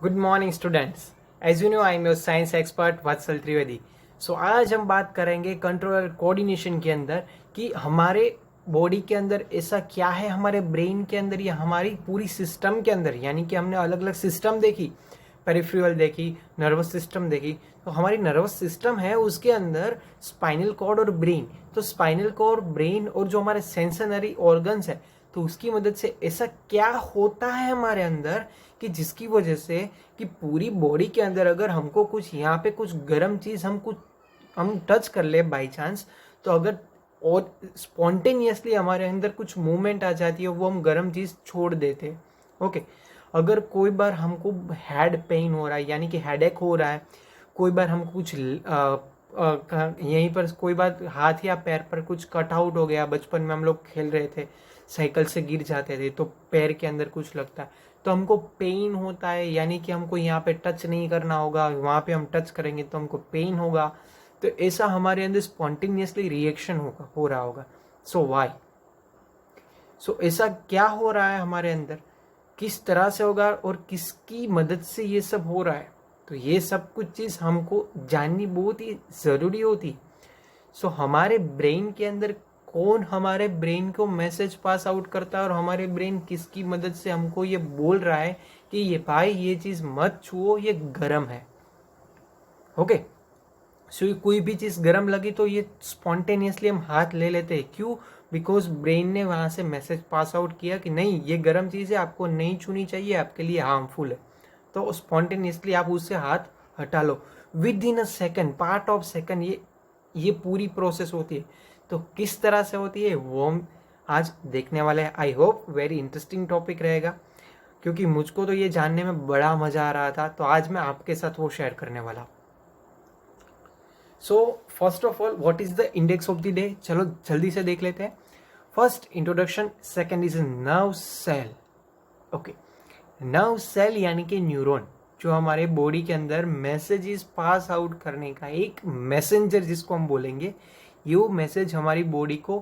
Good morning students. As you know I am your science expert Vatsal Trivedi. So आज हम बात करेंगे कंट्रोल और कोऑर्डिनेशन के अंदर कि हमारे बॉडी के अंदर ऐसा क्या है, हमारे ब्रेन के अंदर या हमारी पूरी सिस्टम के अंदर, यानी कि हमने अलग अलग सिस्टम देखी, पेरिफेरल देखी, नर्वस सिस्टम देखी। तो हमारी नर्वस सिस्टम है उसके अंदर स्पाइनल कॉर्ड और ब्रेन, तो स्पाइनल कॉर्ड, ब्रेन और जो हमारे सेंसनरी ऑर्गन्स है, तो उसकी मदद से ऐसा क्या होता है हमारे अंदर कि जिसकी वजह से कि पूरी बॉडी के अंदर अगर हमको कुछ यहाँ पे कुछ गर्म चीज़ हम टच कर ले बाई चांस, तो अगर और स्पॉन्टेनियसली हमारे अंदर कुछ मूवमेंट आ जाती है, वो हम गर्म चीज़ छोड़ देते हैं। ओके, अगर कोई बार हमको हेड पेन हो रहा है, यानी कि हेडेक हो रहा है, कोई बार हमको कुछ यहीं पर कोई बार हाथ या पैर पर कुछ कट आउट हो गया, बचपन में हम लोग खेल रहे थे, साइकिल से गिर जाते थे तो पैर के अंदर कुछ लगता है, तो हमको पेन होता है, यानी कि हमको यहाँ पे टच नहीं करना होगा, वहाँ पे हम टच करेंगे तो हमको पेन होगा। तो ऐसा हमारे अंदर स्पॉन्टेनियसली रिएक्शन हो रहा होगा। सो वाई, सो ऐसा क्या हो रहा है हमारे अंदर, किस तरह से होगा और किसकी मदद से ये सब हो रहा है, तो ये सब कुछ चीज़ हमको जाननी बहुत ही ज़रूरी होती है। सो हमारे ब्रेन के अंदर कौन हमारे ब्रेन को मैसेज पास आउट करता है और हमारे ब्रेन किसकी मदद से हमको ये बोल रहा है कि ये भाई ये चीज़ मत छुओ, ये गर्म है। ओके, सो कोई भी चीज़ गर्म लगी तो ये स्पॉन्टेनियसली हम हाथ ले लेते हैं। क्यों? बिकॉज ब्रेन ने वहाँ से मैसेज पास आउट किया कि नहीं, ये गर्म चीज़ है, आपको नहीं छूनी चाहिए, आपके लिए हार्मफुल है। तो स्पॉन्टेनियसली आप उससे हाथ हटा लो within a second, part of second, ये पूरी प्रोसेस होती है। तो किस तरह से होती है वो हम आज देखने वाले हैं। I hope very interesting topic रहेगा, क्योंकि मुझको तो ये जानने में बड़ा मज़ा आ रहा था, तो आज मैं आपके साथ वो शेयर करने वाला हूँ। So first of all, what is the index of the day, चलो जल्दी से देख लेते हैं। First introduction, second is nerve cell. Okay, nerve cell यानी कि न्यूरॉन, जो हमारे बॉडी के अंदर मैसेजेस पास आउट करने का एक मैसेंजर जिसको हम बोलेंगे, ये मैसेज हमारी बॉडी को,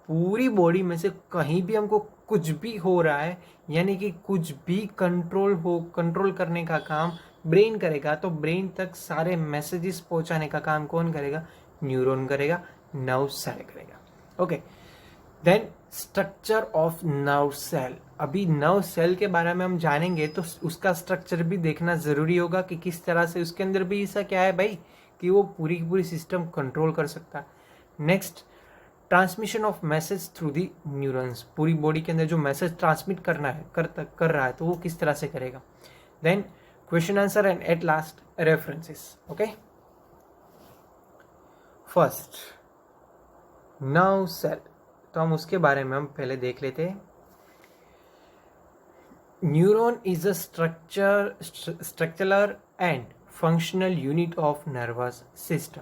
पूरी बॉडी में से कहीं भी हमको कुछ भी हो रहा है, यानी कि कुछ भी कंट्रोल करने का काम ब्रेन करेगा, तो ब्रेन तक सारे मैसेजेस पहुंचाने का काम कौन करेगा? न्यूरॉन करेगा, नर्व सेल करेगा। Okay, then structure of nerve cell. अभी नर्व सेल के बारे में हम जानेंगे तो उसका स्ट्रक्चर भी देखना ज़रूरी होगा कि किस तरह से उसके अंदर भी ऐसा क्या है भाई कि वो पूरी की पूरी सिस्टम कंट्रोल कर सकता है। Next, transmission of message through the neurons. पूरी बॉडी के अंदर जो मैसेज ट्रांसमिट करना है कर रहा है, तो वो किस तरह से करेगा। Then question answer and at last references. Okay, first nerve cell, तो हम उसके बारे में हम पहले देख लेते हैं। Neuron is a structural and functional unit of nervous system.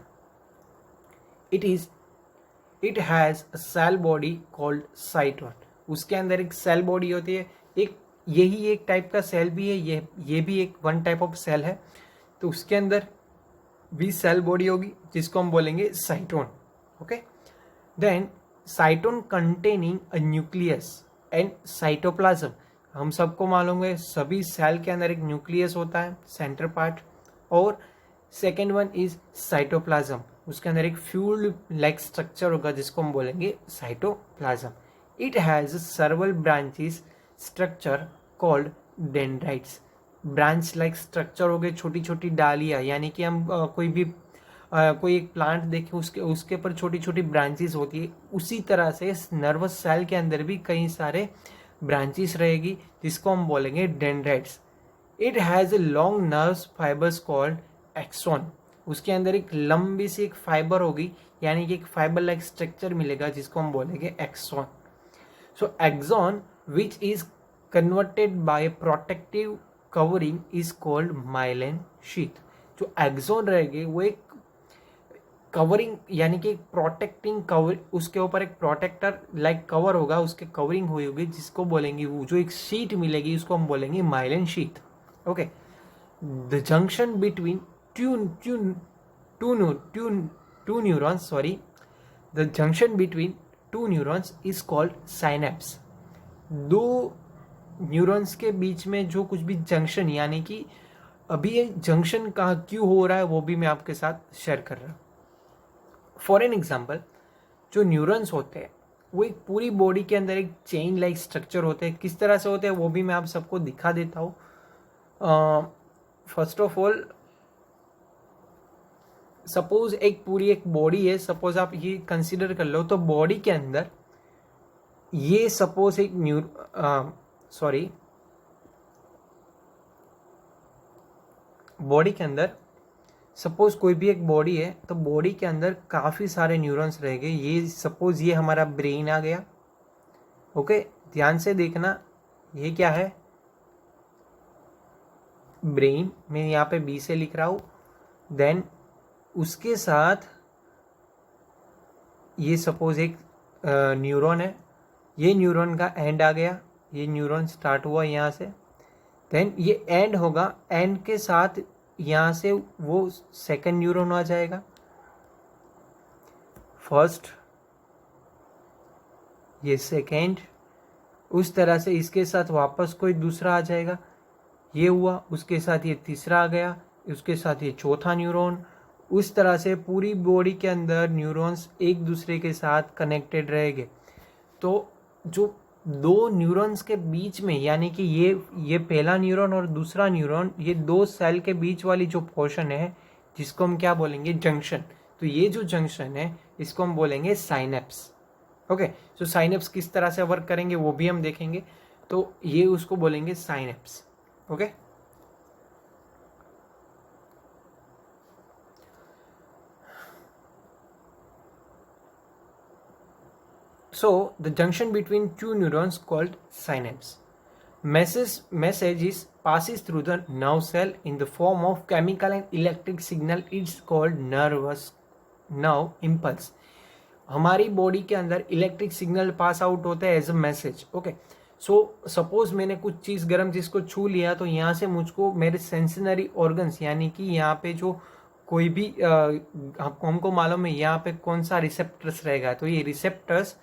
It has a cell body called cyton. उसके अंदर एक सेल बॉडी होती है, यही एक टाइप का सेल भी है, ये भी एक वन टाइप ऑफ सेल है, तो उसके अंदर भी सेल बॉडी होगी जिसको हम बोलेंगे cyton. Okay, then cyton containing a nucleus and cytoplasm. हम सबको मालूम है सभी सेल के अंदर एक न्यूक्लियस होता है, सेंटर पार्ट, और सेकेंड वन इज साइटोप्लाज्म। उसके अंदर एक फ्यूल लाइक स्ट्रक्चर होगा जिसको हम बोलेंगे cytoplasm. It has सर्वल branches structure called dendrites. Branch like structure हो गए, छोटी छोटी डालियाँ, यानी कि हम कोई एक प्लांट देखें, उसके ऊपर छोटी छोटी ब्रांचेस होती है, उसी तरह से नर्वस सेल के अंदर भी कई सारे ब्रांचेस रहेगी जिसको हम बोलेंगे dendrites. It has a long nerves fibres called axon. उसके अंदर एक लंबी सी एक फाइबर होगी, यानी कि एक फाइबर लाइक स्ट्रक्चर मिलेगा जिसको हम बोलेंगे axon. So axon which is converted by protective covering is called myelin sheath. जो एक्सॉन रहेगी वो एक कवरिंग, यानी कि प्रोटेक्टिंग कवर, उसके ऊपर एक प्रोटेक्टर लाइक कवर होगा, उसके कवरिंग हुई होगी, जिसको बोलेंगे, वो जो एक शीट मिलेगी उसको हम बोलेंगे myelin sheath. Okay, the junction between two neurons, sorry, the junction between two neurons is called synapse. दो न्यूरॉन्स के बीच में जो कुछ भी जंक्शन, यानी कि अभी ये जंक्शन कहाँ क्यों हो रहा है वो भी मैं आपके साथ शेयर कर रहा हूँ। फॉर एन एग्जाम्पल, जो न्यूरॉन्स होते हैं वो एक पूरी बॉडी के अंदर एक चेन लाइक स्ट्रक्चर होते हैं। किस तरह से होते हैं वो भी मैं आप सबको दिखा देता हूँ। फर्स्ट ऑफ ऑल, सपोज एक बॉडी है, सपोज आप ये कंसिडर कर लो, तो बॉडी के अंदर ये सपोज एक बॉडी के अंदर सपोज कोई भी एक बॉडी है, तो बॉडी के अंदर काफ़ी सारे न्यूरॉन्स रहेंगे। ये सपोज ये हमारा ब्रेन आ गया। ओके, ध्यान से देखना, ये क्या है, ब्रेन। मैं यहाँ पे बी से लिख रहा हूँ। देन उसके साथ ये सपोज एक न्यूरॉन है, ये न्यूरॉन का एंड आ गया, ये न्यूरॉन स्टार्ट हुआ यहाँ से। देन ये एंड होगा, एंड के साथ यहाँ से वो सेकंड न्यूरॉन आ जाएगा, फर्स्ट, ये सेकंड, उस तरह से इसके साथ वापस कोई दूसरा आ जाएगा, ये हुआ, उसके साथ ये तीसरा आ गया, उसके साथ ये चौथा न्यूरॉन। उस तरह से पूरी बॉडी के अंदर न्यूरॉन्स एक दूसरे के साथ कनेक्टेड रहेंगे। तो जो दो न्यूरॉन्स के बीच में, यानी कि ये पहला न्यूरॉन और दूसरा न्यूरॉन, ये दो सेल के बीच वाली जो पोर्शन है, जिसको हम क्या बोलेंगे, जंक्शन। तो ये जो जंक्शन है इसको हम बोलेंगे साइनेप्स। ओके, तो साइनेप्स किस तरह से वर्क करेंगे वो भी हम देखेंगे। तो ये उसको बोलेंगे synapse. Okay, so the junction between two neurons called synapse. Message is passes through the nerve cell in the form of chemical and electric signal. It's called nerve impulse. हमारी बॉडी के अंदर इलेक्ट्रिक सिग्नल पास आउट होता है as a message. Okay, so suppose मैंने कुछ चीज़ गर्म चीज़ को छू लिया, तो यहाँ से मुझको मेरे सेंसनरी ऑर्गन्स, यानी कि यहाँ पे जो कोई भी हमको मालूम है यहाँ पे कौन सा रिसेप्टर्स रहेगा, तो ये रिसेप्टर्स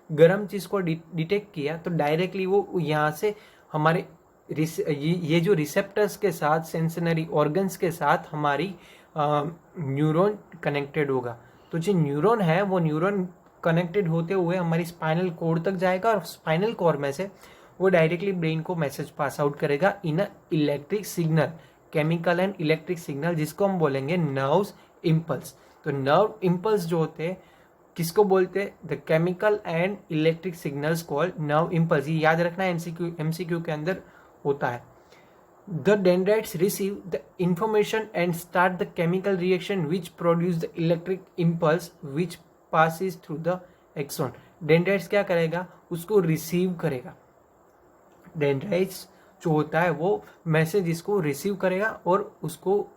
गर्म चीज़ को डिटेक्ट किया, तो डायरेक्टली वो यहाँ से हमारे ये जो रिसेप्टर्स के साथ, सेंसनरी ऑर्गन्स के साथ हमारी न्यूरॉन कनेक्टेड होगा। तो जो न्यूरॉन है वो न्यूरॉन कनेक्टेड होते हुए हमारी स्पाइनल कॉर्ड तक जाएगा, और स्पाइनल कॉर्ड में से वो डायरेक्टली ब्रेन को मैसेज पास आउट करेगा in a electric signal, chemical and electric signal, जिसको हम बोलेंगे नर्व्स इम्पल्स। तो नर्व इम्पल्स जो होते हैं किसको बोलते हैं, the chemical and electric signals called nerve impulse. ये याद रखना, एमसीक्यू के अंदर होता है। The dendrites receive the information and start the chemical reaction which produce the electric impulse which passes through the axon. Dendrites क्या करेगा, उसको रिसीव करेगा। डेंड्राइट्स जो होता है वो मैसेज इसको रिसीव करेगा और उसको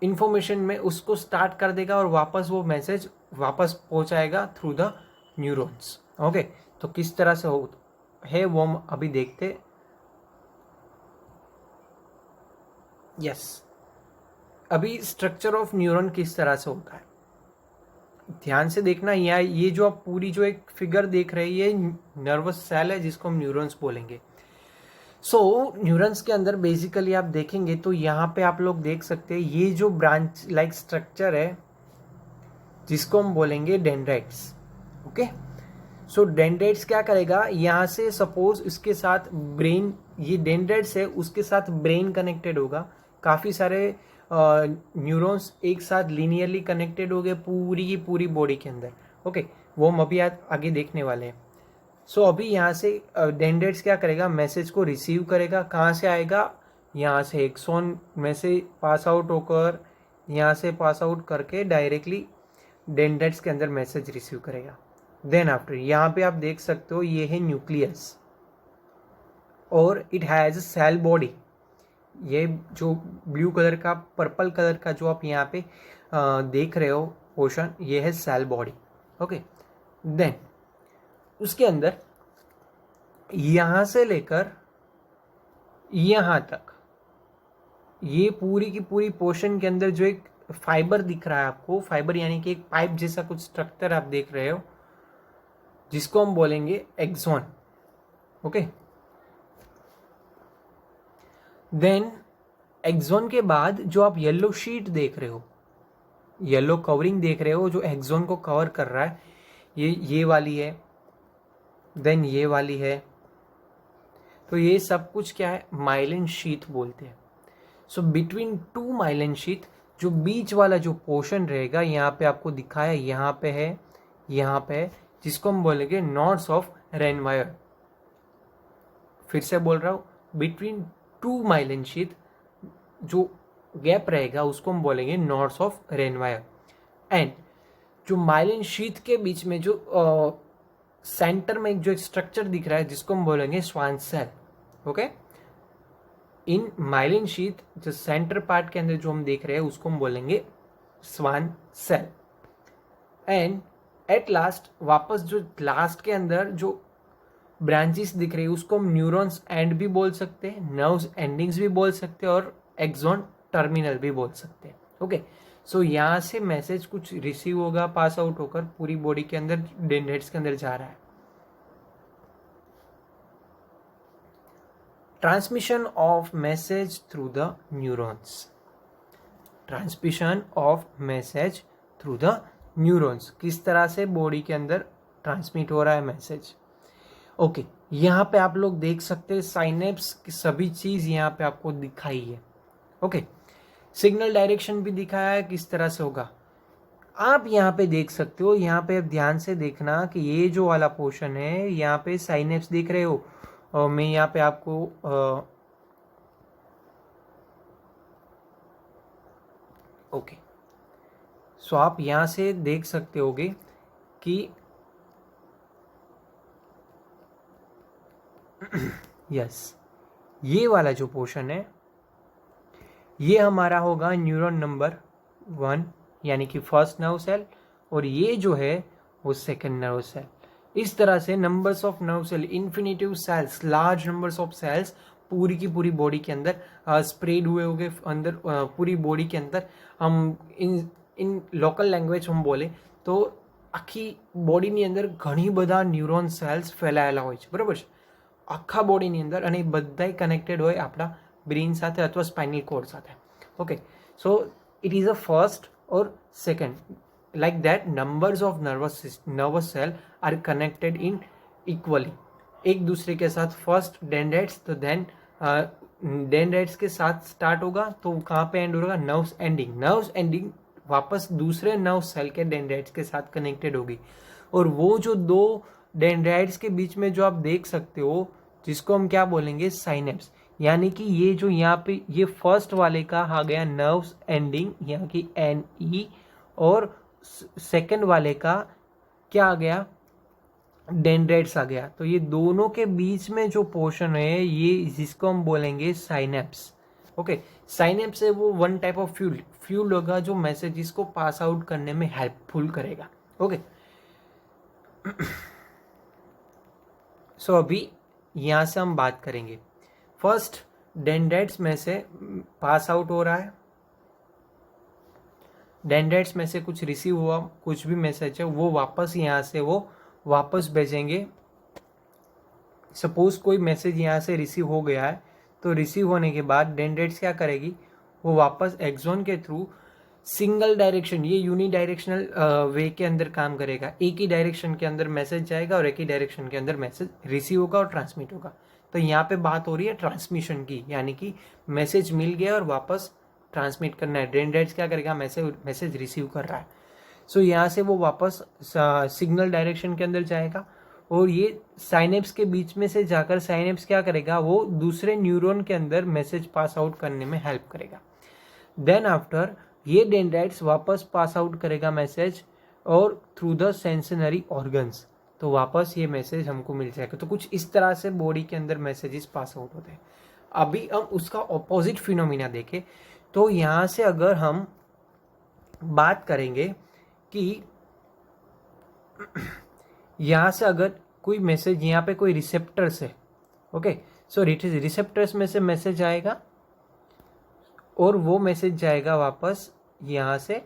इंफॉर्मेशन में उसको स्टार्ट कर देगा, और वापस वो मैसेज वापस पहुंचाएगा थ्रू द न्यूरॉन्स। ओके, तो किस तरह से है वो हम अभी देखते। यस, अभी स्ट्रक्चर ऑफ न्यूरॉन किस तरह से होता है ध्यान से देखना। ये जो आप पूरी जो एक फिगर देख रहे हैं, ये नर्वस सेल है जिसको हम न्यूरॉन्स बोलेंगे। सो न्यूरॉन्स के अंदर बेसिकली आप देखेंगे तो यहाँ पे आप लोग देख सकते हैं ये जो ब्रांच लाइक स्ट्रक्चर है जिसको हम बोलेंगे डेंड्राइट्स। ओके, सो डेंड्राइट्स क्या करेगा, यहाँ से सपोज इसके साथ ब्रेन, ये डेंड्राइट्स है उसके साथ ब्रेन कनेक्टेड होगा। काफ़ी सारे न्यूरॉन्स एक साथ लीनियरली कनेक्टेड हो गए पूरी की पूरी बॉडी के अंदर। ओके, वो हम अभी आगे देखने वाले हैं। सो अभी यहाँ से डेंड्राइट्स क्या करेगा, मैसेज को रिसीव करेगा। कहाँ से आएगा, यहाँ से एक्सॉन में से पास आउट होकर, यहाँ से पास आउट करके डायरेक्टली डेंड्राइट्स के अंदर मैसेज रिसीव करेगा। देन आफ्टर यहाँ पे आप देख सकते हो ये है न्यूक्लियस, और इट हैज़ सेल बॉडी। ये जो ब्लू कलर का, पर्पल कलर का जो आप यहाँ पे देख रहे हो पोर्शन, ये है सेल बॉडी। ओके, देन उसके अंदर यहाँ से लेकर यहाँ तक ये पूरी की पूरी पोर्शन के अंदर जो एक फाइबर दिख रहा है आपको, फाइबर यानी कि एक पाइप जैसा कुछ स्ट्रक्चर आप देख रहे हो, जिसको हम बोलेंगे एक्सॉन। ओके, देन एक्सॉन के बाद जो आप येलो शीट देख रहे हो, येलो कवरिंग देख रहे हो जो एक्सॉन को कवर कर रहा है, ये वाली है, देन ये वाली है, तो ये सब कुछ क्या है, माइलिन शीथ बोलते हैं। So between two myelin sheath जो बीच वाला जो पोर्शन रहेगा, यहाँ पे आपको दिखाया, यहाँ पे है, यहाँ पे है, जिसको हम बोलेंगे नॉट्स ऑफ रेन वायर। फिर से बोल रहा हूँ, बिटवीन टू माइलिन शीथ जो गैप रहेगा उसको हम बोलेंगे nodes of Ranvier. And जो माइलिन शीथ के बीच में जो सेंटर में जो एक स्ट्रक्चर दिख रहा है जिसको हम बोलेंगे स्वान सेल। ओके, इन माइलिन शीथ जो सेंटर पार्ट के अंदर जो हम देख रहे हैं उसको हम बोलेंगे Schwann cell. And at last वापस जो लास्ट के अंदर जो ब्रांचेस दिख रही है उसको हम न्यूरॉन्स एंड भी बोल सकते हैं, नर्व्स एंडिंग्स भी बोल सकते हैं, और एक्सॉन टर्मिनल भी बोल सकते हैं। ओके, सो यहाँ से मैसेज कुछ रिसीव होगा, पास आउट होकर पूरी बॉडी के अंदर, डेंड्राइट्स के अंदर जा रहा है। Transmission of message through the neurons, transmission of message through the neurons, किस तरह से बॉडी के अंदर ट्रांसमिट हो रहा है मैसेज। ओके, यहाँ पे आप लोग देख सकते हैं साइनेप्स की सभी चीज यहाँ पे आपको दिखाई है। ओके, सिग्नल डायरेक्शन भी दिखाया है किस तरह से होगा, आप यहाँ पे देख सकते हो। यहाँ पे ध्यान से देखना कि ये जो वाला पोर्शन है यहाँ पे साइनेप्स दिख रहे हो, और मैं यहाँ पे आपको ओके, सो आप यहाँ से देख सकते होगे कि यस ये वाला जो पोर्शन है ये हमारा होगा न्यूरॉन नंबर 1 यानी कि फर्स्ट नर्व सेल, और ये जो है वो सेकंड नर्व सेल। इस तरह से numbers of nerve cell, infinitive cells, large numbers of cells पूरी की पूरी बॉडी के अंदर स्प्रेड हुए होंगे अंदर, पूरी बॉडी के अंदर। हम इन लोकल लैंग्वेज हम बोले तो આખી બોડીની અંદર ઘણી બધા ન્યુરોન સેલ્સ ફેલાયેલા હોય છે, બરાબર છે, આખા બોડીની અંદર, અને એ બધાય કનેક્ટેડ હોય આપણા બ્રેઇન સાથે અથવા સ્પાઇનલ કોર્ડ સાથે। Okay, so it is a first or second, like that numbers of nervous cell are connected in equally, एक दूसरे के साथ। फर्स्ट डेंड्राइट्स, तो देन डेंड्राइट्स के साथ स्टार्ट होगा, तो कहाँ पे एंड होगा, नर्व्स एंडिंग। नर्व्स एंडिंग वापस दूसरे नर्व सेल के डेंड्राइट्स के साथ कनेक्टेड होगी, और वो जो दो डेंड्राइट्स के बीच में जो आप देख सकते हो जिसको हम क्या बोलेंगे, साइनेप्स, यानी कि ये जो यहाँ पे ये फर्स्ट वाले का आ गया नर्व्स एंडिंग, यहाँ की NE, और सेकंड वाले का क्या आ गया, डेंड्राइट्स आ गया। तो ये दोनों के बीच में जो पोर्शन है ये जिसको हम बोलेंगे साइनेप्स। ओके, साइनेप्स है वो वन टाइप ऑफ फ्यूल होगा जो मैसेजेस को पास आउट करने में हेल्पफुल करेगा। ओके, सो अभी यहाँ से हम बात करेंगे, फर्स्ट डेंड्राइट्स में से पास आउट हो रहा है, डेंड्राइट्स में से कुछ रिसीव हुआ, कुछ भी मैसेज है वो वापस यहाँ से वो वापस भेजेंगे। सपोज कोई मैसेज यहाँ से रिसीव हो गया है, तो रिसीव होने के बाद डेंड्राइट्स क्या करेगी, वो वापस एक्सॉन के थ्रू सिंगल डायरेक्शन, ये यूनी डायरेक्शनल वे के अंदर काम करेगा। एक ही डायरेक्शन के अंदर मैसेज जाएगा और एक ही डायरेक्शन के अंदर मैसेज रिसीव होगा और ट्रांसमिट होगा। तो यहाँ पे बात हो रही है ट्रांसमिशन की, यानी कि मैसेज मिल गया और वापस ट्रांसमिट करना है। डेंड्राइट्स क्या करेगा, मैसेज रिसीव कर रहा है, सो यहाँ से वो वापस सिग्नल डायरेक्शन के अंदर जाएगा, और ये साइनेप्स के बीच में से जाकर साइनेप्स क्या करेगा, वो दूसरे न्यूरॉन के अंदर मैसेज पास आउट करने में हेल्प करेगा। देन आफ्टर ये डेंड्राइट्स वापस पास आउट करेगा मैसेज, और थ्रू द सेंसरी ऑर्गन्स, तो वापस ये मैसेज हमको मिल जाएगा। तो कुछ इस तरह से बॉडी के अंदर मैसेजेस पास आउट होते हैं। अभी हम उसका ऑपोजिट फिनोमिना देखें, तो यहाँ से अगर हम बात करेंगे कि यहाँ से अगर कोई मैसेज, यहाँ पे कोई रिसेप्टर्स है, ओके, सो रिसेप्टर्स में से मैसेज आएगा और वो मैसेज जाएगा वापस यहाँ से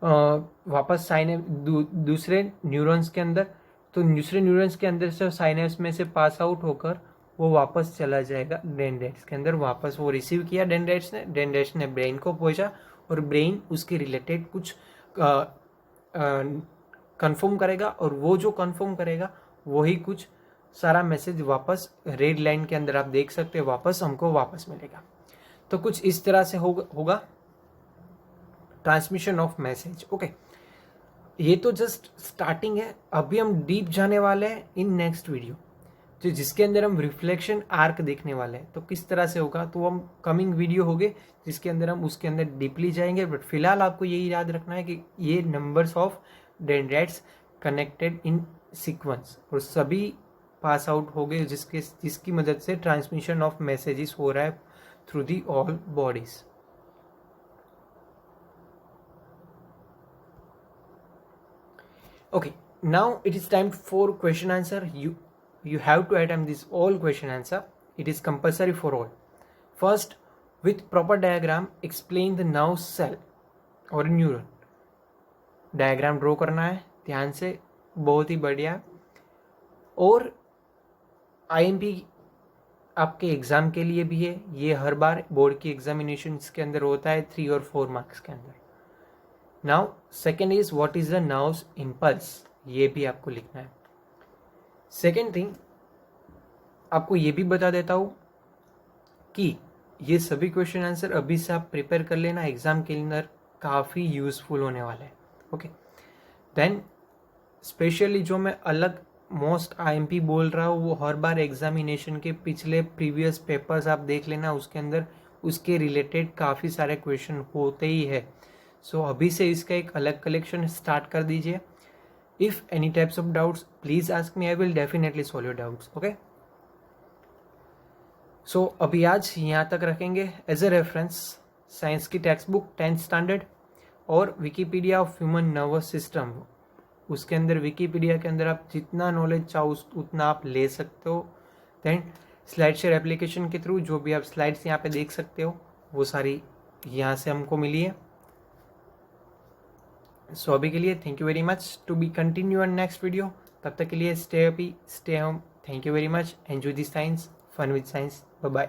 वापस दूसरे न्यूरॉन्स के अंदर। तो दूसरे न्यूरॉन्स के अंदर से साइनेप्स में से पास आउट होकर वो वापस चला जाएगा डेंड्राइट्स के अंदर, वापस वो रिसीव किया डेंड्राइट्स ने ब्रेन को पहुंचा और ब्रेन उसके रिलेटेड कुछ कंफर्म करेगा, और वो जो कंफर्म करेगा वही कुछ सारा मैसेज वापस रेड लाइन के अंदर आप देख सकते हो वापस हमको वापस मिलेगा। तो कुछ इस तरह से होगा ट्रांसमिशन ऑफ मैसेज। ओके, ये तो जस्ट स्टार्टिंग है, अभी हम डीप जाने वाले हैं इन नेक्स्ट वीडियो, जो जिसके अंदर हम रिफ्लेक्शन आर्क देखने वाले हैं। तो किस तरह से होगा तो हम कमिंग वीडियो होगे जिसके अंदर हम उसके अंदर डीपली जाएंगे। बट फिलहाल आपको यही याद रखना है कि ये numbers of dendrites connected in sequence, और सभी पास आउट हो गए जिसकी मदद से ट्रांसमिशन ऑफ मैसेजेस हो रहा है through the all bodies. Okay, now it is time for question answer. You have to attempt this all question answer. It is compulsory for all. First, with proper diagram, explain the nerve cell or neuron. Diagram draw करना है ध्यान से, बहुत ही बढ़िया। और IMP आपके exam के लिए भी है, ये हर बार बोर्ड की एग्जामिनेशन के अंदर होता है 3 और 4 मार्क्स के अंदर। Now second is what is the nerves impulse, ये भी आपको लिखना है। सेकेंड थिंग आपको ये भी बता देता हूँ कि ये सभी क्वेश्चन आंसर अभी से आप प्रिपेयर कर लेना, एग्जाम के अंदर काफ़ी यूजफुल होने वाला है। ओके, देन स्पेशली जो मैं अलग मोस्ट IMP बोल रहा हूँ वो हर बार एग्जामिनेशन के पिछले प्रीवियस पेपर्स आप देख लेना, उसके अंदर उसके रिलेटेड काफ़ी सारे क्वेश्चन होते ही है। सो अभी से इसका एक अलग कलेक्शन स्टार्ट कर दीजिए। If any types of doubts please ask me, I will definitely solve your doubts. Okay, so अभी आज यहाँ तक रखेंगे एज ए रेफरेंस साइंस की टेक्स्ट बुक 10th स्टैंडर्ड और Wikipedia of human nervous system. उसके अंदर विकीपीडिया के अंदर आप जितना नॉलेज चाहो उतना आप ले सकते हो। देन स्लाइड शेयर एप्लीकेशन के थ्रू जो भी आप स्लाइड्स यहाँ पे देख सकते हो वो सारी यहाँ से हमको मिली है। सो अभी के लिए thank you very much, to be continue on next video. तब तक के लिए stay happy, stay home, thank you very much, enjoy this science, fun with science, bye bye.